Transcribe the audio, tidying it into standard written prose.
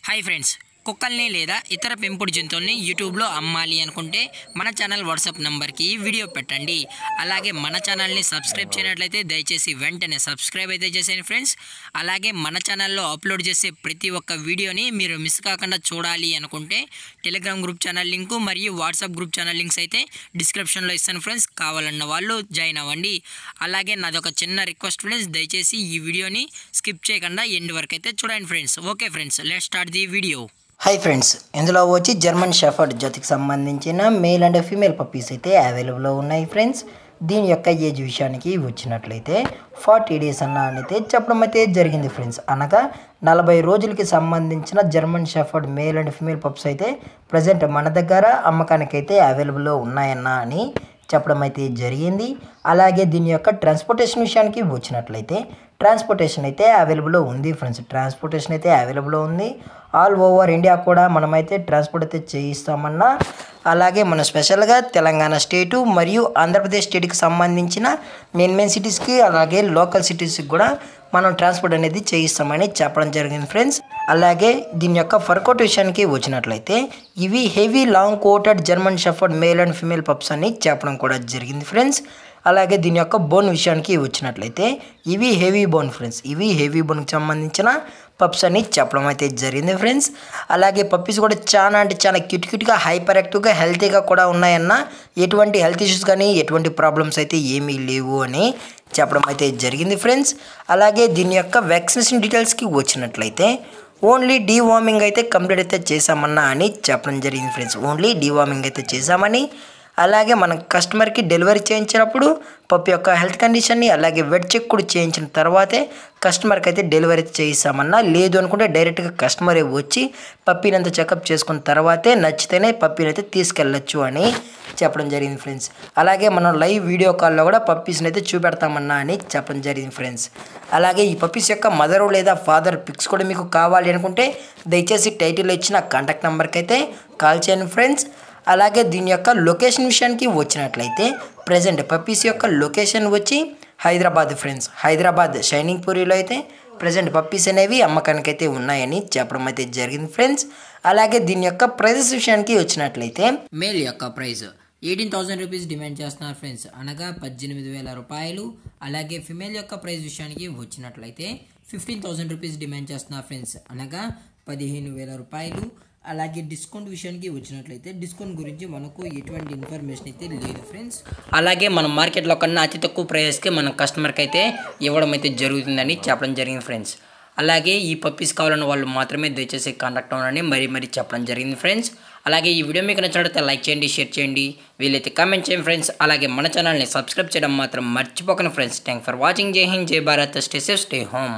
Hi friends, కుక్కల్ని లేదా ఇతర పెంపుడు జంతువుల్ని యూట్యూబ్లో అమ్మాలి అనుకుంటే మన ఛానల్ వాట్సాప్ నెంబర్కి వీడియో పెట్టండి. అలాగే మన ఛానల్ని సబ్స్క్రైబ్ చేయనట్లయితే దయచేసి వెంటనే సబ్స్క్రైబ్ అయితే చేసేయండి ఫ్రెండ్స్. అలాగే మన ఛానల్లో అప్లోడ్ చేసే ప్రతి ఒక్క వీడియోని మీరు మిస్ కాకుండా చూడాలి అనుకుంటే టెలిగ్రామ్ గ్రూప్ ఛానల్ లింకు మరియు వాట్సాప్ గ్రూప్ ఛానల్ లింక్స్ అయితే డిస్క్రిప్షన్లో ఇస్తాను ఫ్రెండ్స్. కావాలన్న వాళ్ళు జాయిన్ అవ్వండి. అలాగే నాదొక చిన్న రిక్వెస్ట్ ఫ్రెండ్స్, దయచేసి ఈ వీడియోని స్కిప్ చేయకుండా ఎండ్ వరకు అయితే చూడండి friends. Okay friends, let's start the video. Hi friends, ఇందులో వచ్చి జర్మన్ షెఫర్డ్ జాతికి సంబంధించిన మేల్ అండ్ ఫీమేల్ పప్పీస్ అయితే అవైలబుల్లో ఉన్నాయి ఫ్రెండ్స్. దీని యొక్క ఏజ్ విషయానికి వచ్చినట్లయితే 40 డేస్ అయితే చెప్పడం అయితే జరిగింది ఫ్రెండ్స్. అనగా 40 రోజులకి సంబంధించిన German shepherd male and female pups అయితే ప్రజెంట్ మన దగ్గర అమ్మకానికి అయితే అవైలబుల్లో ఉన్నాయని చెప్పడం అయితే జరిగింది. అలాగే దీని యొక్క ట్రాన్స్పోర్టేషన్ విషయానికి వచ్చినట్లయితే ట్రాన్స్పోర్టేషన్ అయితే అవైలబుల్లో ఉంది ఫ్రెండ్స్. ట్రాన్స్పోర్టేషన్ అయితే అవైలబుల్లో ఉంది. ఆల్ ఓవర్ ఇండియా కూడా మనమైతే ట్రాన్స్పోర్ట్ అయితే చేయిస్తామన్నా. అలాగే మనం స్పెషల్గా తెలంగాణ స్టేటు మరియు ఆంధ్రప్రదేశ్ స్టేట్కి సంబంధించిన మెయిన్ సిటీస్కి అలాగే లోకల్ సిటీస్కి కూడా మనం ట్రాన్స్పోర్ట్ అనేది చేయిస్తామని చెప్పడం జరిగింది ఫ్రెండ్స్. అలాగే దీని యొక్క ఫర్ కోట్ విషయానికి వచ్చినట్లయితే ఇవి heavy long coated German shepherd male and female pups అని చెప్పడం కూడా జరిగింది ఫ్రెండ్స్. అలాగే దీని యొక్క బోన్ విషయానికి వచ్చినట్లయితే ఇవి హెవీ బోన్ ఫ్రెండ్స్. ఇవి హెవీ బోన్కి సంబంధించిన పప్స్ అని చెప్పడం అయితే జరిగింది ఫ్రెండ్స్. అలాగే పప్పీస్ కూడా చాలా క్యూట్గా హైపర్ యాక్టివ్గా హెల్తీగా కూడా ఉన్నాయన్న. ఎటువంటి హెల్త్ ఇష్యూస్ కానీ ఎటువంటి ప్రాబ్లమ్స్ అయితే ఏమీ లేవు అని చెప్పడం అయితే జరిగింది ఫ్రెండ్స్. అలాగే దీని యొక్క వ్యాక్సినేషన్ డీటెయిల్స్కి వచ్చినట్లయితే ఓన్లీ డీవార్మింగ్ అయితే కంప్లీట్ అయితే చేసామన్నా అని చెప్పడం జరిగింది ఫ్రెండ్స్. ఓన్లీ డీవార్మింగ్ అయితే చేసామని. అలాగే మనం కస్టమర్కి డెలివరీ చేయించినప్పుడు పప్పి యొక్క హెల్త్ కండిషన్ని అలాగే వెట్ చెక్ కూడా చేయించిన తర్వాతే కస్టమర్కి అయితే డెలివరీ చేయిస్తామన్నా. లేదు అనుకుంటే డైరెక్ట్గా కస్టమరే వచ్చి పప్పీని అంతా చెకప్ చేసుకున్న తర్వాతే నచ్చితేనే పప్పీని అయితే తీసుకెళ్ళచ్చు అని చెప్పడం జరిగింది ఫ్రెండ్స్. అలాగే మనం లైవ్ వీడియో కాల్లో కూడా పప్పీస్ని అయితే చూపెడతామన్నా అని చెప్పడం జరిగింది ఫ్రెండ్స్. అలాగే ఈ పప్పీస్ యొక్క మదర్ లేదా ఫాదర్ పిక్స్ కూడా మీకు కావాలి అనుకుంటే దయచేసి టైటిల్లో ఇచ్చిన కాంటాక్ట్ నెంబర్కి అయితే కాల్ చేయండి ఫ్రెండ్స్. అలాగే దీని యొక్క లొకేషన్ విషయానికి వచ్చినట్లయితే ప్రజెంట్ పప్పీస్ యొక్క లొకేషన్ వచ్చి హైదరాబాద్ ఫ్రెండ్స్. హైదరాబాద్ షైనింగ్ పూరిలో అయితే ప్రజెంట్ పప్పీస్ అనేవి అమ్మకానికి అయితే ఉన్నాయని చెప్పడం అయితే జరిగింది ఫ్రెండ్స్. అలాగే దీని యొక్క ప్రైజెస్ విషయానికి వచ్చినట్లయితే మేల్ యొక్క ప్రైస్ 18,000 రూపీస్ డిమాండ్ చేస్తున్నారు ఫ్రెండ్స్, అనగా 18,000 రూపాయలు. అలాగే ఫిమేల్ యొక్క ప్రైస్ విషయానికి వచ్చినట్లయితే 15,000 రూపీస్ డిమాండ్ చేస్తున్నారు ఫ్రెండ్స్, అనగా 15,000 రూపాయలు. అలాగే డిస్కౌంట్ విషయానికి వచ్చినట్లయితే డిస్కౌంట్ గురించి మనకు ఎటువంటి ఇన్ఫర్మేషన్ అయితే లేదు ఫ్రెండ్స్. అలాగే మన మార్కెట్లో కన్నా అతి తక్కువ ప్రైస్కి మన కస్టమర్కి అయితే ఇవ్వడం అయితే జరుగుతుందని చెప్పడం జరిగింది ఫ్రెండ్స్. అలాగే ఈ పప్పీస్ కావాలన్న వాళ్ళు మాత్రమే దయచేసి కాంటాక్ట్ అవ్వాలని మరీ చెప్పడం జరిగింది ఫ్రెండ్స్. అలాగే ఈ వీడియో మీకు నచ్చినట్లయితే లైక్ చేయండి, షేర్ చేయండి, వీలైతే కామెంట్ చేయండి ఫ్రెండ్స్. అలాగే మన ఛానల్ని సబ్స్క్రైబ్ చేయడం మాత్రం మర్చిపోకండి ఫ్రెండ్స్. Thank for watching. జై హింద్, జై Bharat, stay safe, stay home.